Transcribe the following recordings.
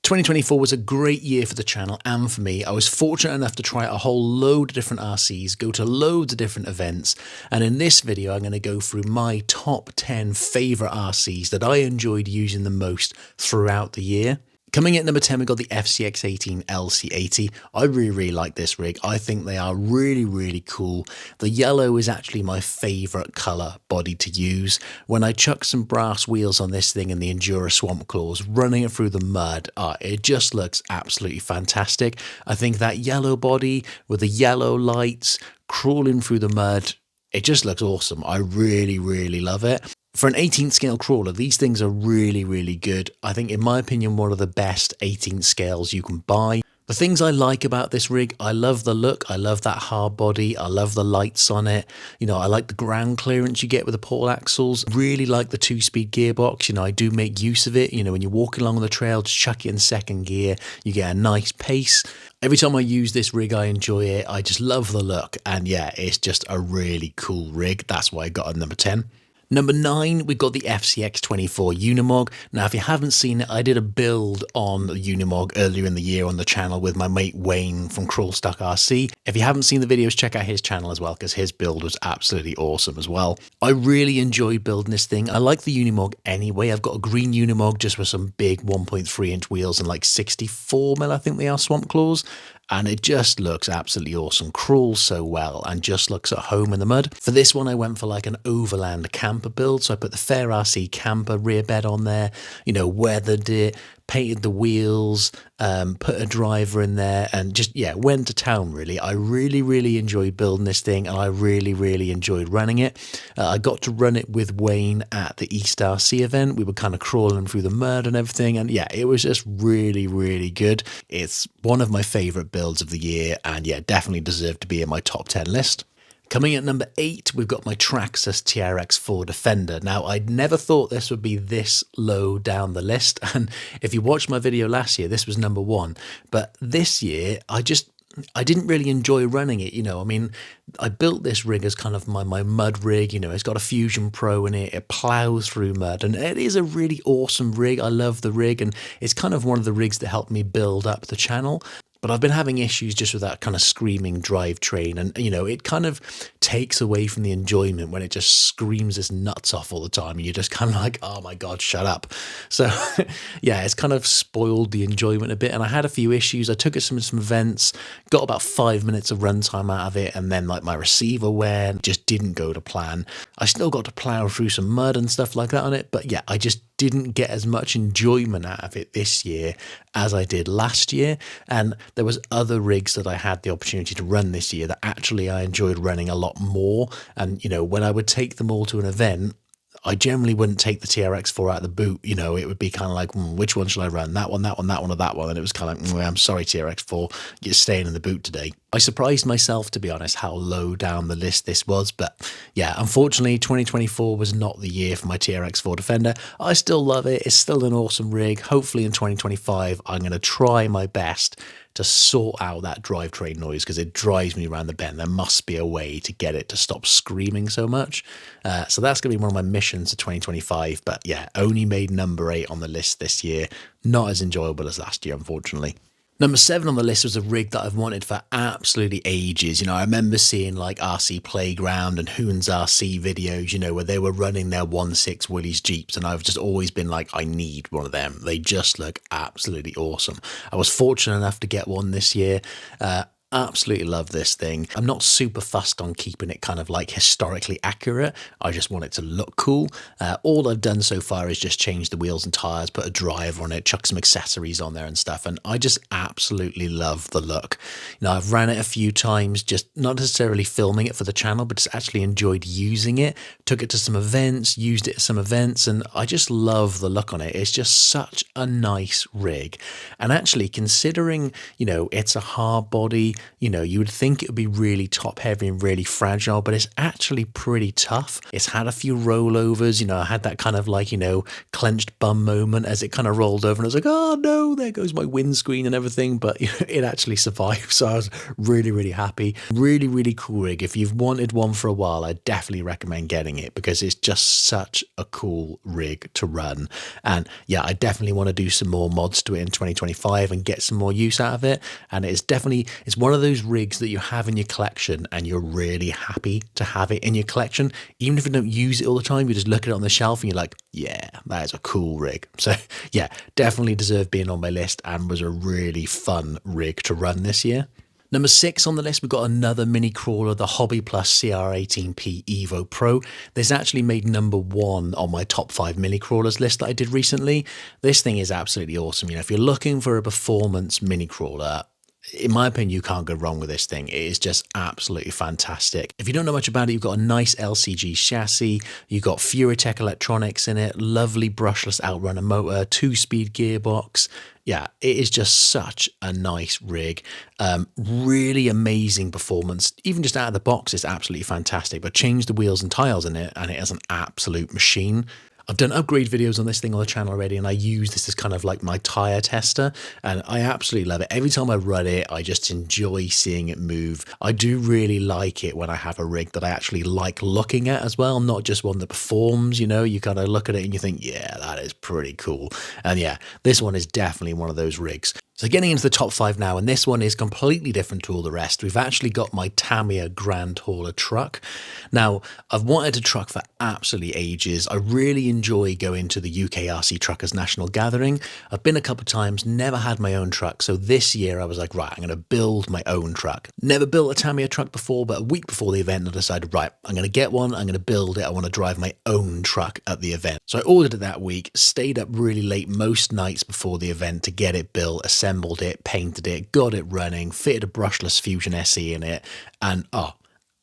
2024 was a great year for the channel and for me. I was fortunate enough to try a whole load of different RCs, go to loads of different events, and in this video I'm going to go through my top 10 favourite RCs that I enjoyed using the most throughout the year. Coming in at number 10, we've got the FCX18 LC80. I really like this rig. I think they are really cool. The yellow is actually my favourite colour body to use. When I chuck some brass wheels on this thing and the Endura Swamp Claws, running it through the mud, it just looks absolutely fantastic. I think that yellow body with the yellow lights crawling through the mud, it just looks awesome. I really love it. For an 18th scale crawler, these things are really good. I think, in my opinion, one of the best 18th scales you can buy. The things I like about this rig, I love the look, I love that hard body, I love the lights on it. You know, I like the ground clearance you get with the pole axles. Really like the 2-speed gearbox. You know, I do make use of it. You know, when you're walking along the trail, just chuck it in second gear, you get a nice pace. Every time I use this rig, I enjoy it. I just love the look. And yeah, it's just a really cool rig. That's why I got it at number 10. Number 9, we've got the FCX24 Unimog. Now, if you haven't seen it, I did a build on the Unimog earlier in the year on the channel with my mate Wayne from Crawlstock RC. If you haven't seen the videos, check out his channel as well, because his build was absolutely awesome as well. I really enjoyed building this thing. I like the Unimog anyway. I've got a green Unimog just with some big 1.3 inch wheels and like 64mm, I think they are, Swamp Claws. And it just looks absolutely awesome, crawls so well and just looks at home in the mud. For this one, I went for like an overland camper build. So I put the Fair RC camper rear bed on there, you know, weathered it, painted the wheels, put a driver in there and just, yeah, went to town really. I really enjoyed building this thing and I really enjoyed running it. I got to run it with Wayne at the East RC event. We were kind of crawling through the mud and everything, and yeah, it was just really good. It's one of my favourite builds of the year and yeah, definitely deserved to be in my top 10 list. Coming at number 8, we've got my Traxxas TRX4 Defender. Now, I'd never thought this would be this low down the list, and if you watched my video last year, this was number 1. But this year, I didn't really enjoy running it, you know. I mean, I built this rig as kind of my mud rig, you know. It's got a Fusion Pro in it, it plows through mud, and it is a really awesome rig. I love the rig, and it's kind of one of the rigs that helped me build up the channel. But I've been having issues just with that kind of screaming drivetrain, and you know, it kind of takes away from the enjoyment when it just screams its nuts off all the time and you're just kind of like, oh my god, shut up. So yeah, it's kind of spoiled the enjoyment a bit, and I had a few issues. I took it to some events, got about 5 minutes of runtime out of it, and then like my receiver went, just didn't go to plan. I still got to plow through some mud and stuff like that on it, but yeah, I just didn't get as much enjoyment out of it this year as I did last year. And there was other rigs that I had the opportunity to run this year that actually I enjoyed running a lot more. And you know, when I would take them all to an event, I generally wouldn't take the TRX4 out of the boot. You know, it would be kind of like, which one should I run? That one, or that one? And it was kind of like, I'm sorry, TRX4, you're staying in the boot today. I surprised myself, to be honest, how low down the list this was. But yeah, unfortunately, 2024 was not the year for my TRX4 Defender. I still love it. It's still an awesome rig. Hopefully in 2025, I'm going to try my best to sort out that drivetrain noise, because it drives me around the bend. There must be a way to get it to stop screaming so much. So that's going to be one of my missions for 2025. But yeah, only made number 8 on the list this year. Not as enjoyable as last year, unfortunately. Number 7 on the list was a rig that I've wanted for absolutely ages. You know, I remember seeing like RC Playground and Hoon's RC videos, you know, where they were running their 1.6 Willys Jeeps, and I've just always been like, I need one of them. They just look absolutely awesome. I was fortunate enough to get one this year. Absolutely love this thing. I'm not super fussed on keeping it kind of like historically accurate. I just want it to look cool. All I've done so far is just change the wheels and tires, put a driver on it, chuck some accessories on there and stuff, and I just absolutely love the look. You know, I've ran it a few times, just not necessarily filming it for the channel, but just actually enjoyed using it. Took it to some events, used it at some events, and I just love the look on it. It's just such a nice rig. And actually, considering, you know, it's a hard body, you know, you would think it would be really top heavy and really fragile, but it's actually pretty tough. It's had a few rollovers, you know, I had that kind of like, you know, clenched bum moment as it kind of rolled over and I was like, oh no, there goes my windscreen and everything, but you know, it actually survived. So I was really, really happy. Really, really cool rig. If you've wanted one for a while, I definitely recommend getting it because it's just such a cool rig to run. And yeah, I definitely want to do some more mods to it in 2025 and get some more use out of it. And it's one of those rigs that you have in your collection and you're really happy to have it in your collection. Even if you don't use it all the time, you just look at it on the shelf and you're like, yeah, that is a cool rig. So yeah, definitely deserved being on my list and was a really fun rig to run this year. Number 6 on the list, we've got another mini crawler, the Hobby Plus CR18P Evo Pro. This actually made number 1 on my top 5 mini crawlers list that I did recently. This thing is absolutely awesome. You know, if you're looking for a performance mini crawler, in my opinion, you can't go wrong with this thing. It is just absolutely fantastic. If you don't know much about it, you've got a nice LCG chassis, you've got Furitech electronics in it, lovely brushless outrunner motor, 2-speed gearbox. Yeah, it is just such a nice rig. Really amazing performance. Even just out of the box, it's absolutely fantastic. But change the wheels and tiles in it, and it is an absolute machine. I've done upgrade videos on this thing on the channel already, and I use this as kind of like my tire tester, and I absolutely love it. Every time I run it, I just enjoy seeing it move. I do really like it when I have a rig that I actually like looking at as well, not just one that performs, you know, you kind of look at it and you think, yeah, that is pretty cool. And yeah, this one is definitely one of those rigs. So getting into the top 5 now, and this one is completely different to all the rest. We've actually got my Tamiya Grand Hauler truck. Now, I've wanted a truck for absolutely ages. I really enjoy going to the UK RC Truckers National Gathering. I've been a couple of times, never had my own truck. So this year I was like, right, I'm going to build my own truck. Never built a Tamiya truck before, but a week before the event, I decided, right, I'm going to get one. I'm going to build it. I want to drive my own truck at the event. So I ordered it that week, stayed up really late most nights before the event to get it built, assembled it, painted it, got it running, fitted a brushless Fusion SE in it, and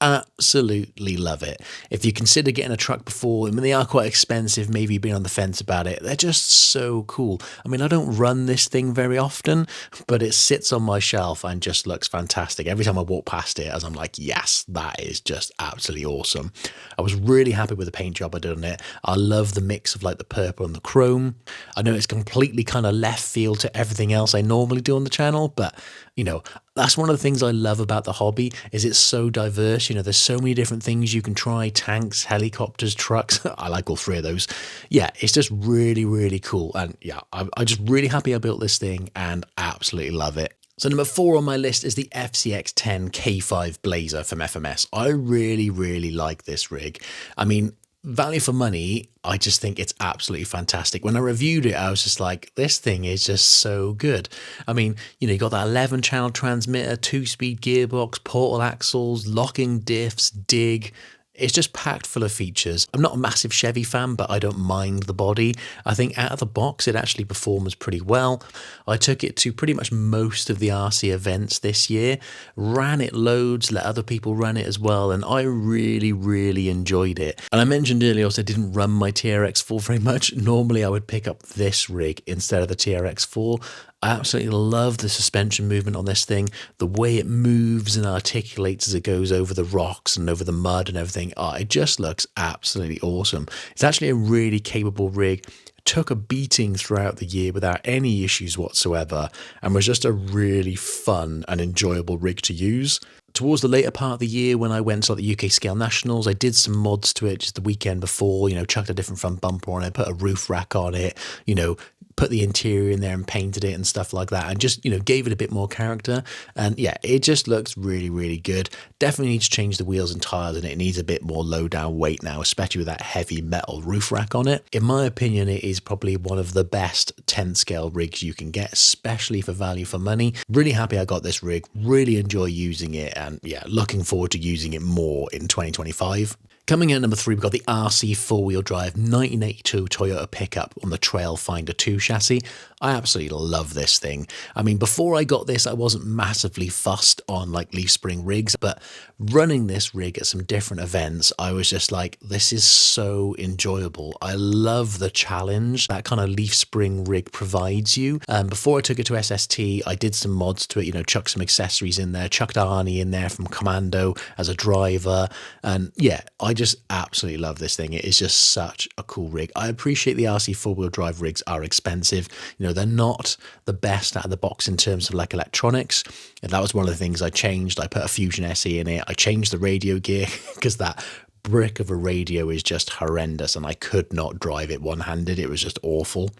absolutely love it. If you consider getting a truck before, I mean, they are quite expensive, maybe you've been on the fence about it, they're just so cool. I mean, I don't run this thing very often, but it sits on my shelf and just looks fantastic. Every time I walk past it, as I'm like, yes, that is just absolutely awesome. I was really happy with the paint job I did on it. I love the mix of like the purple and the chrome. I know it's completely kind of left field to everything else I normally do on the channel, but you know, that's one of the things I love about the hobby is it's so diverse. You know, there's so many different things you can try: tanks, helicopters, trucks. I like all 3 of those. Yeah, it's just really, really cool. And yeah, I'm just really happy I built this thing and absolutely love it. So number 4 on my list is the FCX10 K5 Blazer from FMS. I really, really like this rig. I mean, value for money, I just think it's absolutely fantastic. When I reviewed it, I was just like, this thing is just so good. I mean, you know, you got that 11-channel transmitter, 2-speed gearbox, portal axles, locking diffs, dig. It's just packed full of features. I'm not a massive Chevy fan, but I don't mind the body. I think out of the box, it actually performs pretty well. I took it to pretty much most of the RC events this year, ran it loads, let other people run it as well, and I really, really enjoyed it. And I mentioned earlier also I didn't run my TRX4 very much. Normally I would pick up this rig instead of the TRX4. I absolutely love the suspension movement on this thing, the way it moves and articulates as it goes over the rocks and over the mud and everything. It just looks absolutely awesome. It's actually a really capable rig. Took a beating throughout the year without any issues whatsoever and was just a really fun and enjoyable rig to use. Towards the later part of the year when I went to the UK Scale Nationals, I did some mods to it just the weekend before, you know, chucked a different front bumper on it, put a roof rack on it, you know, put the interior in there and painted it and stuff like that and just, you know, gave it a bit more character. And yeah, it just looks really, really good. Definitely needs to change the wheels and tires and it needs a bit more low down weight now, especially with that heavy metal roof rack on it. In my opinion, it is probably one of the best 10th scale rigs you can get, especially for value for money. Really happy I got this rig, really enjoy using it and yeah, looking forward to using it more in 2025. Coming in at number 3, we've got the RC four-wheel drive 1982 Toyota pickup on the Trailfinder 2 chassis. I absolutely love this thing. I mean, before I got this, I wasn't massively fussed on like leaf spring rigs, but running this rig at some different events, I was just like, this is so enjoyable. I love the challenge that kind of leaf spring rig provides you. Before I took it to SST, I did some mods to it, chucked some accessories in there, chucked Arnie in there from Commando as a driver. And yeah, I just absolutely love this thing. It is just such a cool rig. I appreciate the RC four-wheel drive rigs are expensive. They're not the best out of the box in terms of like electronics. And that was one of the things I changed. I put a Fusion SE in it. I changed the radio gear because that brick of a radio is just horrendous and I could not drive it one-handed. It was just awful.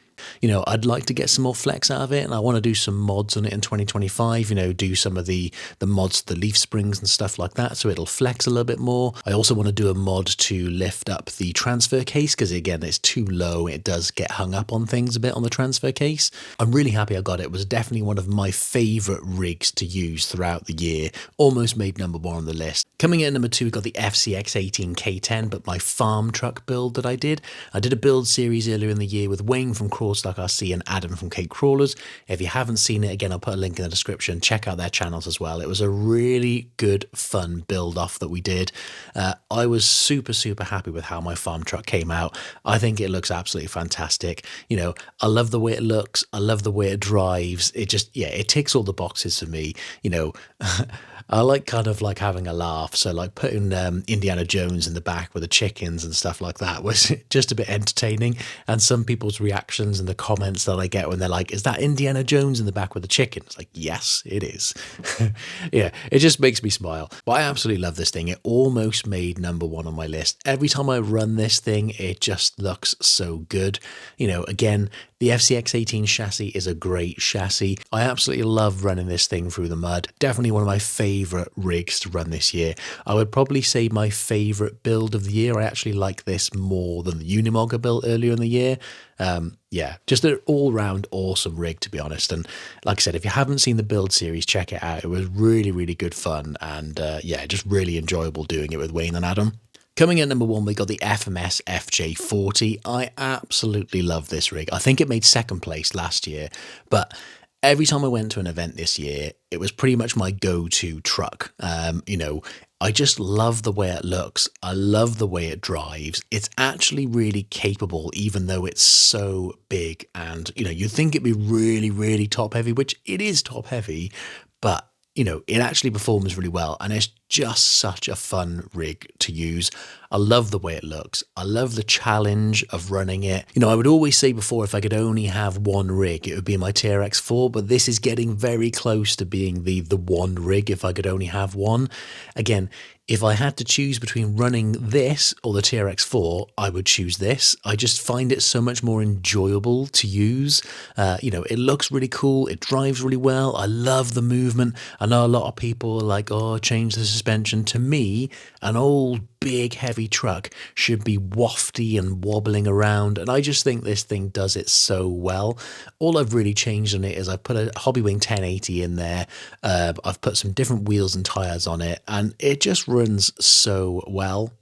I'd like to get some more flex out of it, and I want to do some mods on it in 2025, do some of the mods to the leaf springs and stuff like that, so it'll flex a little bit more. I also want to do a mod to lift up the transfer case, because again, it's too low. It does get hung up on things a bit on the transfer case. I'm really happy I got it. It was definitely one of my favourite rigs to use throughout the year. Almost made number 1 on the list. Coming in at number 2, we got the FCX18 K10, but my farm truck build that I did. I did a build series earlier in the year with Wayne from Crawlstock RC and Adam from Cape Crawlers. If you haven't seen it, again, I'll put a link in the description. Check out their channels as well. It was a really good, fun build off that we did. I was super, super happy with how my farm truck came out. I think it looks absolutely fantastic. I love the way it looks. I love the way it drives. It just, yeah, it ticks all the boxes for me. I like kind of like having a laugh. So like putting Indiana Jones in the back with the chickens and stuff like that was just a bit entertaining. And some people's reactions and the comments that I get when they're like, is that Indiana Jones in the back with the chicken? It's like, yes, it is. Yeah, it just makes me smile. But I absolutely love this thing. It almost made number 1 on my list. Every time I run this thing, it just looks so good. Again, the FCX18 chassis is a great chassis. I absolutely love running this thing through the mud. Definitely one of my favourite rigs to run this year. I would probably say my favourite build of the year. I actually like this more than the Unimog I built earlier in the year. Yeah, just an all-round awesome rig, to be honest. And like I said, if you haven't seen the build series, check it out. It was really, really good fun. And yeah, just really enjoyable doing it with Wayne and Adam. Coming in number 1, we got the FMS FJ40. I absolutely love this rig. I think it made 2nd place last year, but every time I went to an event this year, it was pretty much my go-to truck. I just love the way it looks. I love the way it drives. It's actually really capable, even though it's so big. And, you'd think it'd be really, really top heavy, which it is top heavy, but it actually performs really well, and it's just such a fun rig to use. I love the way it looks. I love the challenge of running it. I would always say before, if I could only have one rig, it would be my TRX4, but this is getting very close to being the one rig if I could only have one. Again, if I had to choose between running this or the TRX4, I would choose this. I just find it so much more enjoyable to use. It looks really cool. It drives really well. I love the movement. I know a lot of people are like, oh, change the suspension. To me, an old, big, heavy truck should be wafty and wobbling around. And I just think this thing does it so well. All I've really changed on it is I put a Hobbywing 1080 in there. I've put some different wheels and tires on it, and it just runs so well.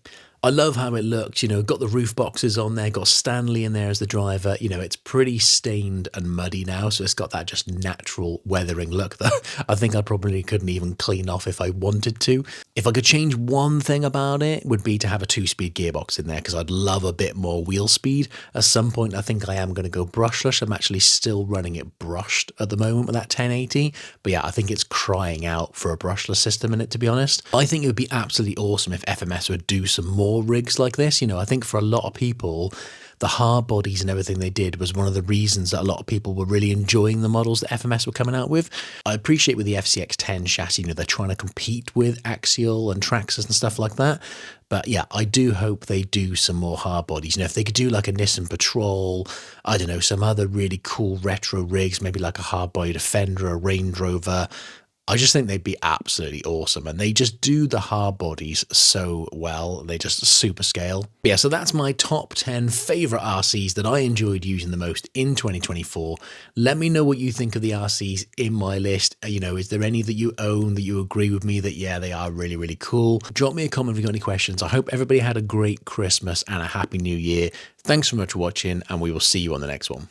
I love how it looks, got the roof boxes on there, got Stanley in there as the driver. It's pretty stained and muddy now, so it's got that just natural weathering look that I think I probably couldn't even clean off if I wanted to. If I could change one thing about it, would be to have a 2-speed gearbox in there, because I'd love a bit more wheel speed. At some point, I think I am going to go brushless. I'm actually still running it brushed at the moment with that 1080, but yeah, I think it's crying out for a brushless system in it, to be honest. I think it would be absolutely awesome if FMS would do some more rigs like this. I think for a lot of people, the hard bodies and everything they did was one of the reasons that a lot of people were really enjoying the models that FMS were coming out with. I appreciate with the FCX10 chassis, they're trying to compete with Axial and Traxxas and stuff like that. But yeah, I do hope they do some more hard bodies. If they could do like a Nissan Patrol, I don't know, some other really cool retro rigs, maybe like a hard body Defender, a Range Rover, I just think they'd be absolutely awesome, and they just do the hard bodies so well. They just super scale. But yeah, so that's my top 10 favorite RCs that I enjoyed using the most in 2024. Let me know what you think of the RCs in my list. You know, is there any that you own that you agree with me that, yeah, they are really, really cool? Drop me a comment if you've got any questions. I hope everybody had a great Christmas and a happy new year. Thanks so much for watching, and we will see you on the next one.